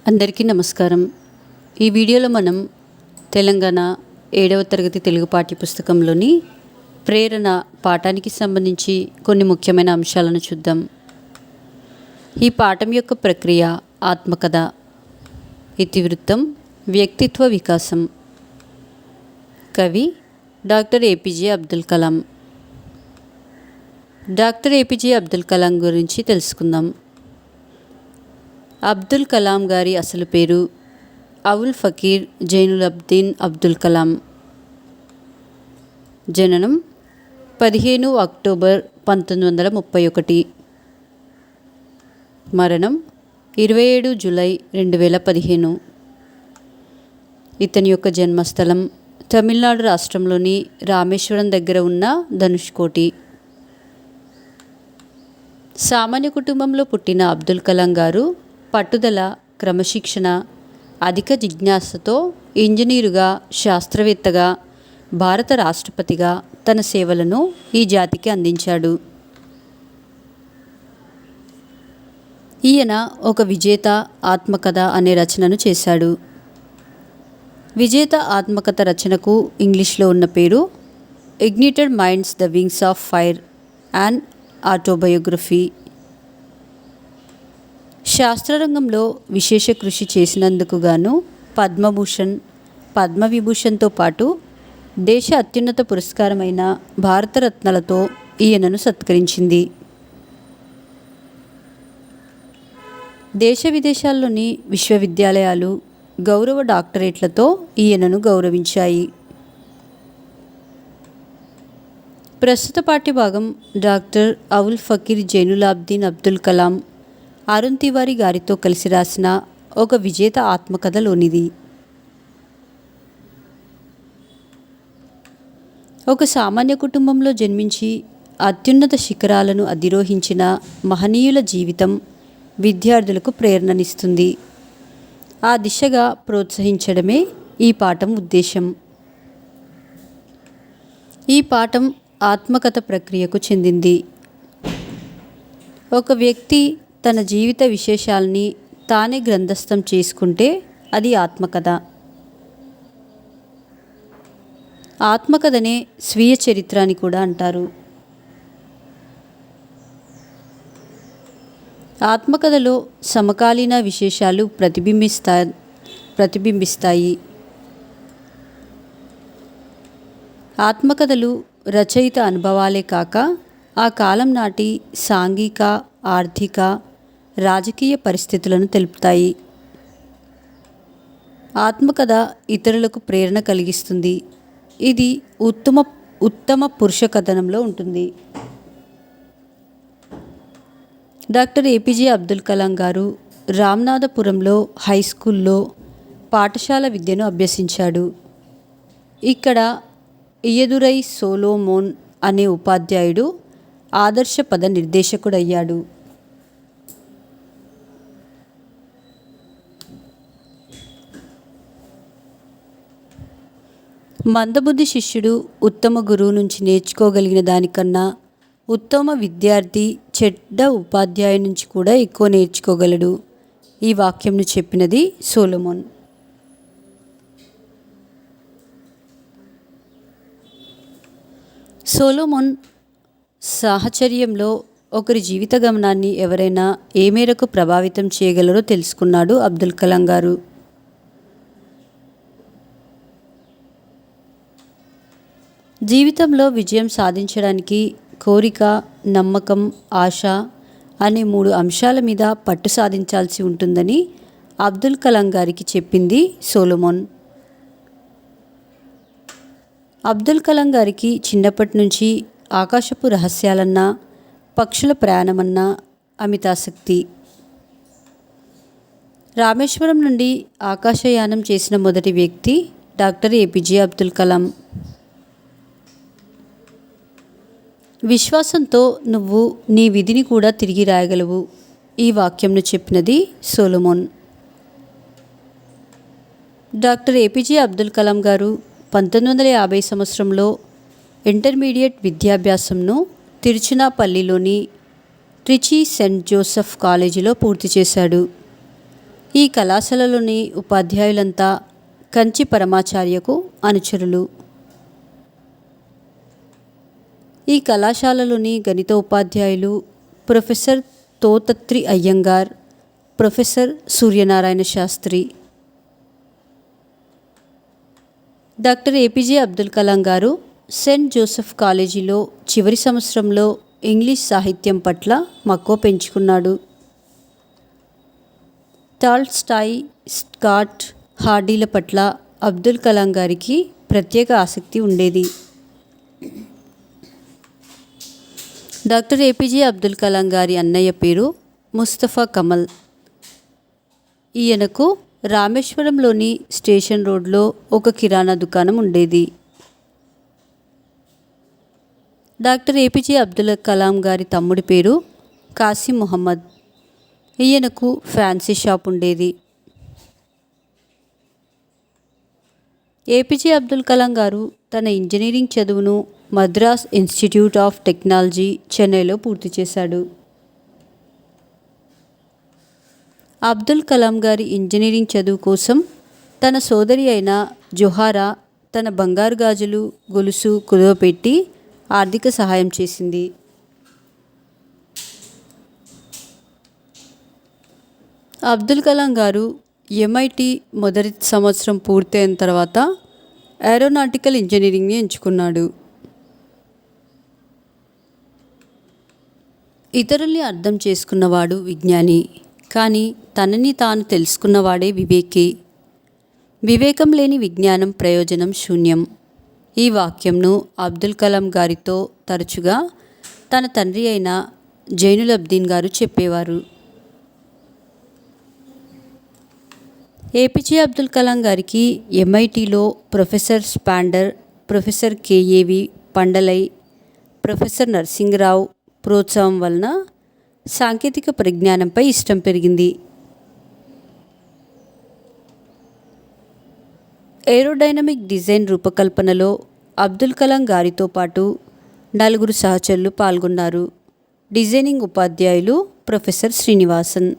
అందరికీ నమస్కారం. ఈ వీడియోలో మనం తెలంగాణ 7వ తరగతి తెలుగు పాఠ్యపుస్తకంలోని ప్రేరణ పాఠానికి సంబంధించి కొన్ని ముఖ్యమైన అంశాలను చూద్దాం. ఈ పాఠం యొక్క ప్రక్రియ ఆత్మకథ, ఇతివృత్తం, వ్యక్తిత్వ వికాసం. కవి doctor APJ Abdul Kalam. Doctor APJ Abdul Kalam గురించి తెలుసుకుందాం. అబ్దుల్ కలాం గారి అసలు పేరు అవుల్ ఫకీర్ జైనులబ్దీన్ అబ్దుల్ కలాం. జననం 15 అక్టోబర్ 1931. మరణం 27 జూలై 2015. ఇతని యొక్క జన్మస్థలం తమిళనాడు రాష్ట్రంలోని రామేశ్వరం దగ్గర ఉన్న ధనుష్కోటి. సామాన్య కుటుంబంలో పుట్టిన అబ్దుల్ కలాం గారు పట్టుదల, క్రమశిక్షణ, అధిక జిజ్ఞాసతో ఇంజనీరుగా, శాస్త్రవేత్తగా, భారత రాష్ట్రపతిగా తన సేవలను ఈ జాతికి అందించాడు. ఈయన ఒక విజేత ఆత్మకథ అనే రచనను చేశాడు. విజేత ఆత్మకథ రచనకు ఇంగ్లీష్లో ఉన్న పేరు ignited minds the wings of fire and autobiography. శాస్త్రరంగంలో విశేష కృషి చేసినందుకు గాను పద్మభూషణ్, పద్మవిభూషణ్తో పాటు దేశ అత్యున్నత పురస్కారమైన భారతరత్నలతో ఈయనను సత్కరించింది. దేశ విదేశాల్లోని విశ్వవిద్యాలయాలు గౌరవ డాక్టరేట్లతో ఈయనను గౌరవించాయి. ప్రస్తుత పాఠ్యభాగం డాక్టర్ అవుల్ ఫకీర్ జైనులాబ్దీన్ అబ్దుల్ కలాం అరుణ్ తివారీ గారితో కలిసి రాసిన ఒక విజేత ఆత్మకథలోనిది. ఒక సామాన్య కుటుంబంలో జన్మించి అత్యున్నత శిఖరాలను అధిరోహించిన మహనీయుల జీవితం విద్యార్థులకు ప్రేరణనిస్తుంది. ఆ దిశగా ప్రోత్సహించడమే ఈ పాఠం ఉద్దేశం. ఈ పాఠం ఆత్మకథ ప్రక్రియకు చెందింది. ఒక వ్యక్తి తన జీవిత విశేషాల్ని తానే గ్రంథస్థం చేసుకుంటే అది ఆత్మకథ. ఆత్మకథనే స్వీయ చరిత్ర అని కూడా అంటారు. ఆత్మకథలో సమకాలీన విశేషాలు ప్రతిబింబిస్తాయి. ఆత్మకథలు రచయిత అనుభవాలే కాక ఆ కాలం నాటి సాంఘిక, ఆర్థిక, రాజకీయ పరిస్థితులను తెలుపుతాయి. ఆత్మకథ ఇతరులకు ప్రేరణ కలిగిస్తుంది. ఇది ఉత్తమ పురుష కథనంలో ఉంటుంది. డాక్టర్ ఏపీజే అబ్దుల్ కలాం గారు రామనాథపురంలో హై స్కూల్లో పాఠశాల విద్యను అభ్యసించాడు. ఇక్కడ ఇయదురై సోలోమోన్ అనే ఉపాధ్యాయుడు ఆదర్శ పద నిర్దేశకుడయ్యాడు. మందబుద్ధి శిష్యుడు ఉత్తమ గురువు నుంచి నేర్చుకోగలిగిన దానికన్నా ఉత్తమ విద్యార్థి చెడ్డ ఉపాధ్యాయు నుంచి కూడా ఎక్కువ నేర్చుకోగలడు. ఈ వాక్యంను చెప్పినది సోలోమోన్. సోలోమోన్ సాహచర్యంలో ఒకరి జీవిత గమనాన్ని ఎవరైనా ఏ మేరకు ప్రభావితం చేయగలరో తెలుసుకున్నాడు అబ్దుల్ కలాం గారు. జీవితంలో విజయం సాధించడానికి కోరిక, నమ్మకం, ఆశ అనే 3 అంశాల మీద పట్టు సాధించాల్సి ఉంటుందని అబ్దుల్ కలాం గారికి చెప్పింది సోలోమోన్. అబ్దుల్ కలాం గారికి చిన్నప్పటి నుంచి ఆకాశపు రహస్యాలన్నా, పక్షుల ప్రయాణమన్నా అమితాసక్తి. రామేశ్వరం నుండి ఆకాశయానం చేసిన మొదటి వ్యక్తి డాక్టర్ ఏపీజే అబ్దుల్ కలాం. విశ్వాసంతో నువ్వు నీ విధిని కూడా తిరిగి రాయగలవు. ఈ వాక్యంను చెప్పినది సోలోమోన్. డాక్టర్ ఏపీజే అబ్దుల్ కలాం గారు 1950 సంవత్సరంలో ఇంటర్మీడియట్ విద్యాభ్యాసంను తిరుచునాపల్లిలోని ట్రిచి సెయింట్ జోసెఫ్ కాలేజీలో పూర్తి చేశాడు. ఈ కళాశాలలోని ఉపాధ్యాయులంతా కంచి పరమాచార్యకు అనుచరులు. ఈ కళాశాలలోని గణిత ఉపాధ్యాయులు professor Thothathri Iyengar, professor Suryanarayana Sastri. Doctor APJ Abdul Kalam గారు సెయింట్ జోసెఫ్ కాలేజీలో చివరి సంవత్సరంలో ఇంగ్లీష్ సాహిత్యం పట్ల మక్కువ పెంచుకున్నాడు. టాల్స్టాయ్, స్కాట్, హార్డీల పట్ల అబ్దుల్ కలాం గారికి ప్రత్యేక ఆసక్తి ఉండేది. డాక్టర్ ఏపీజే అబ్దుల్ కలాం గారి అన్నయ్య పేరు ముస్తఫా కమల్. ఈయనకు రామేశ్వరంలోని స్టేషన్ రోడ్లో ఒక కిరాణా దుకాణం ఉండేది. డాక్టర్ ఏపీజే అబ్దుల్ కలాం గారి తమ్ముడి పేరు కాసిం మొహమ్మద్. ఈయనకు ఫ్యాన్సీ షాప్ ఉండేది. ఏపీజే అబ్దుల్ కలాం గారు తన ఇంజనీరింగ్ చదువును మద్రాస్ ఇన్స్టిట్యూట్ ఆఫ్ టెక్నాలజీ, చెన్నైలో పూర్తి చేశాడు. అబ్దుల్ కలాం గారి ఇంజనీరింగ్ చదువు కోసం తన సోదరి అయిన జొహారా తన బంగారు గాజులు, గొలుసు కుదువపెట్టి ఆర్థిక సహాయం చేసింది. అబ్దుల్ కలాం గారు ఎంఐటి మొదటి సంవత్సరం పూర్తయిన తర్వాత ఏరోనాటికల్ ఇంజనీరింగ్ని ఎంచుకున్నాడు. ఇతరుల్ని అర్థం చేసుకున్నవాడు విజ్ఞాని, కానీ తనని తాను తెలుసుకున్నవాడే వివేకి. వివేకం లేని విజ్ఞానం ప్రయోజనం శూన్యం. ఈ వాక్యంను అబ్దుల్ కలాం గారితో తరచుగా తన తండ్రి అయిన జైనులబ్దీన్ గారు చెప్పేవారు. ఏపీజే అబ్దుల్ కలాం గారికి ఎంఐటిలో professor Sponder, professor KAV Pandalai, professor Narasingarao ప్రోత్సాహం వలన సాంకేతిక పరిజ్ఞానంపై ఇష్టం పెరిగింది. ఏరోడైనమిక్ డిజైన్ రూపకల్పనలో అబ్దుల్ కలాం గారితో పాటు 4 సహచరులు పాల్గొన్నారు. డిజైనింగ్ ఉపాధ్యాయులు ప్రొఫెసర్ శ్రీనివాసన్.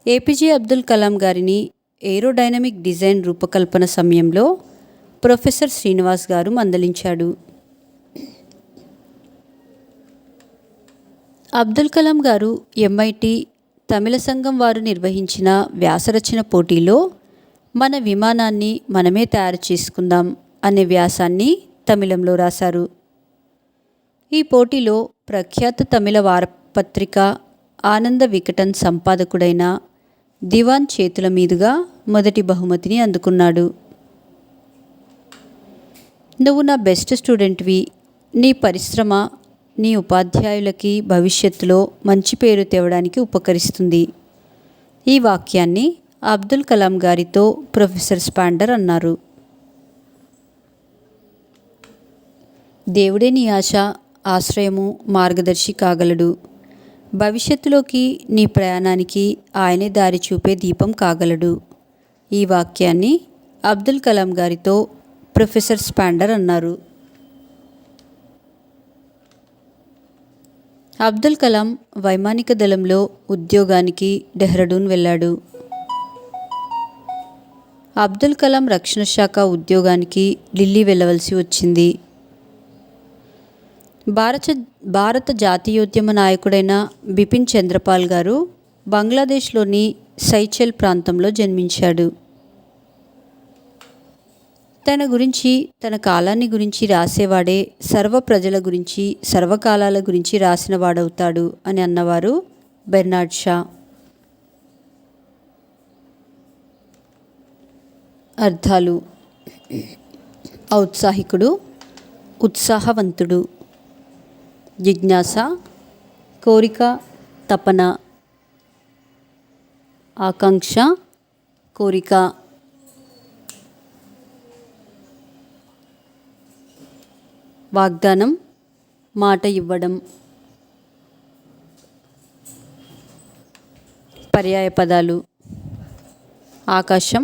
ఏపీజే అబ్దుల్ కలాం గారిని ఏరోడైనమిక్ డిజైన్ రూపకల్పన సమయంలో ప్రొఫెసర్ శ్రీనివాస్ గారు మందలించాడు. అబ్దుల్ కలాం గారు ఎంఐటి తమిళ సంఘం వారు నిర్వహించిన వ్యాసరచన పోటీలో మన విమానాన్ని మనమే తయారు చేసుకుందాం అనే వ్యాసాన్ని తమిళంలో రాశారు. ఈ పోటీలో ప్రఖ్యాత తమిళ వారపత్రిక ఆనంద వికటన్ సంపాదకుడైన దివాన్ చేతుల మీదుగా మొదటి బహుమతిని అందుకున్నాడు. నువ్వు నా బెస్ట్ స్టూడెంట్వి. నీ పరిశ్రమ నీ ఉపాధ్యాయులకి భవిష్యత్తులో మంచి పేరు తేవడానికి ఉపకరిస్తుంది. ఈ వాక్యాన్ని అబ్దుల్ కలాం గారితో ప్రొఫెసర్ స్పాండర్ అన్నారు. దేవుడే నీ ఆశ, ఆశ్రయము, మార్గదర్శి కాగలడు. భవిష్యత్తులోకి నీ ప్రయాణానికి ఆయనే దారి చూపే దీపం కాగలడు. ఈ వాక్యాన్ని అబ్దుల్ కలాం గారితో ప్రొఫెసర్ స్పాండర్ అన్నారు. అబ్దుల్ కలాం వైమానిక దళంలో ఉద్యోగానికి డెహ్రాడూన్ వెళ్ళాడు. అబ్దుల్ కలాం రక్షణ శాఖ ఉద్యోగానికి ఢిల్లీ వెళ్ళవలసి వచ్చింది. భారత జాతీయోద్యమ నాయకుడైన బిపిన్ చంద్రపాల్ గారు బంగ్లాదేశ్లోని సైచెల్ ప్రాంతంలో జన్మించాడు. తన గురించి, తన కాలాన్ని గురించి రాసేవాడే సర్వ ప్రజల గురించి, సర్వకాలాల గురించి రాసిన వాడవుతాడు అని అన్నవారు బెర్నార్డ్ షా. అర్థాలు: ఔత్సాహికుడు, ఉత్సాహవంతుడు. జిజ్ఞాస, కోరిక, తపన. ఆకాంక్ష, కోరిక. వాగ్దానం, మాట ఇవ్వడం. పర్యాయ పదాలు: ఆకాశం,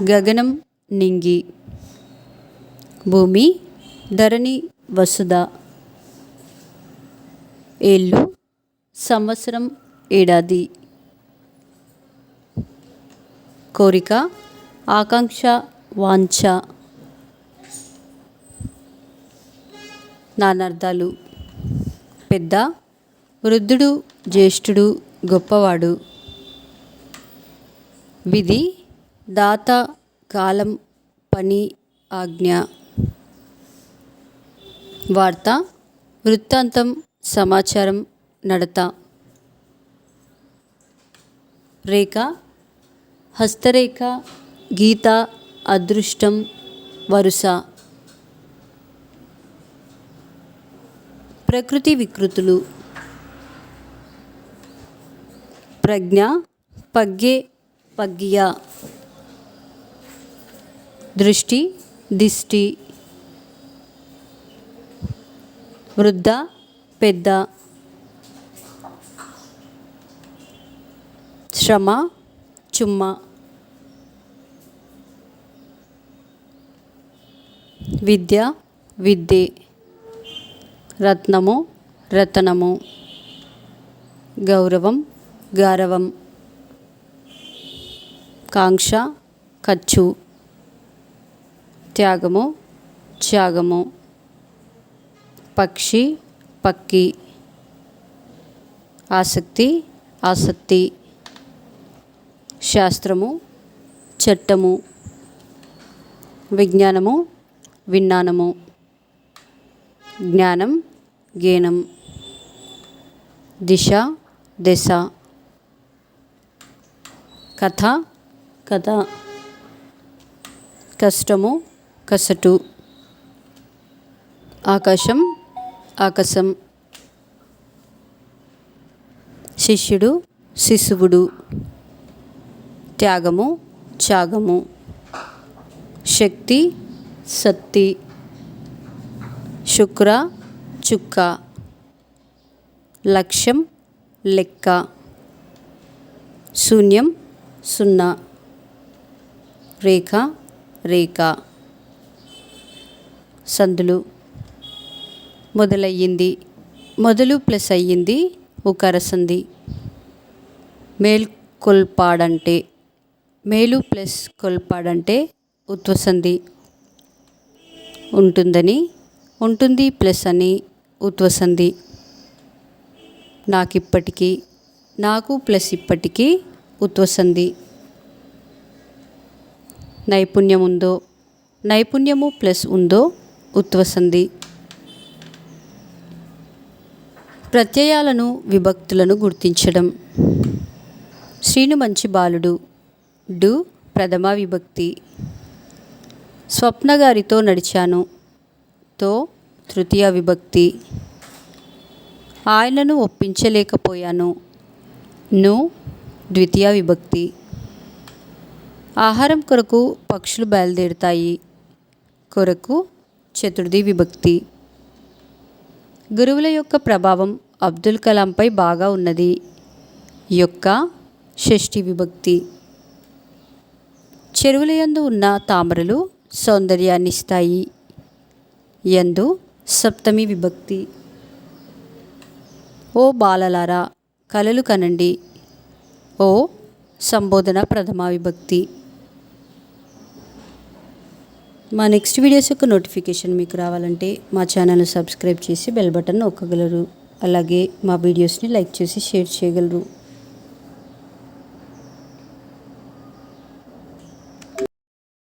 గగనం, నింగి. భూమి, ధరణి, వసుధ. ఏళ్ళు, సంవత్సరం, ఏడాది. కోరిక, ఆకాంక్ష, వాంఛ. నానార్థాలు. పెద్ద, వృద్ధుడు, జ్యేష్ఠుడు, గొప్పవాడు. విధి, దాత, కాలం, పని, ఆజ్ఞ. వార్త, వృత్తాంతం, సమాచారం, నడత. రేఖ, హస్తరేఖ, గీత, అదృష్టం, వరుస. ప్రకృతి వికృతులు. ప్రజ్ఞ, పగ్గే, పగ్గియ. దృష్టి, దిష్టి. వృద్ధ, పెద్ద. శ్రమ, చుమ్మ. విద్య, విద్యే. రత్నము, రతనము. గౌరవం, గారవం. కాంక్ష, ఖర్చు. త్యాగము, త్యాగము. పక్షి, పక్కి. ఆసక్తి, ఆసక్తి. శాస్త్రము, చట్టము. విజ్ఞానము, విజ్ఞానము. జ్ఞానం, జ్ఞానం. దిశ, దశ. కథ, కథ. కష్టము, కసటు. ఆకాశం, ఆకాశం. శిష్యుడు, శిశువుడు. త్యాగము, త్యాగము. శక్తి, శక్తి. శుక్ర, చుక్క. లక్ష్యం, లెక్క. శూన్యం, సున్నా. రేఖ, రేఖ. సందులు. మొదలయ్యింది, మొదలు ప్లస్ అయ్యింది, ఉకార సంధి. మేల్కొల్పాడంటే, మేలు ప్లస్ కొల్పాడంటే ఉత్వసంధి. ఉంటుందని, ఉంటుంది ప్లస్ అని ఉత్వసంధి. నాకిప్పటికీ, నాకు ప్లస్ ఇప్పటికీ ఉత్వసంధి. నైపుణ్యం ఉందో, నైపుణ్యము ప్లస్ ఉందో ఉత్వసంధి. ప్రత్యయాలను, విభక్తులను గుర్తించడం. శ్రీను మంచి బాలుడు. డు ప్రథమ విభక్తి. స్వప్న గారితో నడిచాను. తో తృతీయ విభక్తి. ఆయనను ఒప్పించలేకపోయాను. ను ద్వితీయ విభక్తి. ఆహారం కొరకు పక్షులు బయలుదేరుతాయి. కొరకు చతుర్థి విభక్తి. గురువుల యొక్క ప్రభావం అబ్దుల్ కలాంపై బాగా ఉన్నది. యొక్క షష్ఠి విభక్తి. చెరువుల యందు ఉన్న తామరలు సౌందర్యాన్ని ఇస్తాయి. యందు సప్తమి విభక్తి. ఓ బాలలారా కలలు కనండి. ఓ సంబోధన ప్రథమ విభక్తి. మా నెక్స్ట్ వీడియోస్ యొక్క నోటిఫికేషన్ మీకు రావాలంటే మా ఛానల్ని సబ్స్క్రైబ్ చేసి బెల్ బటన్ నొక్కగలరు. అలాగే మా వీడియోస్ని లైక్ చేసి షేర్ చేయగలరు.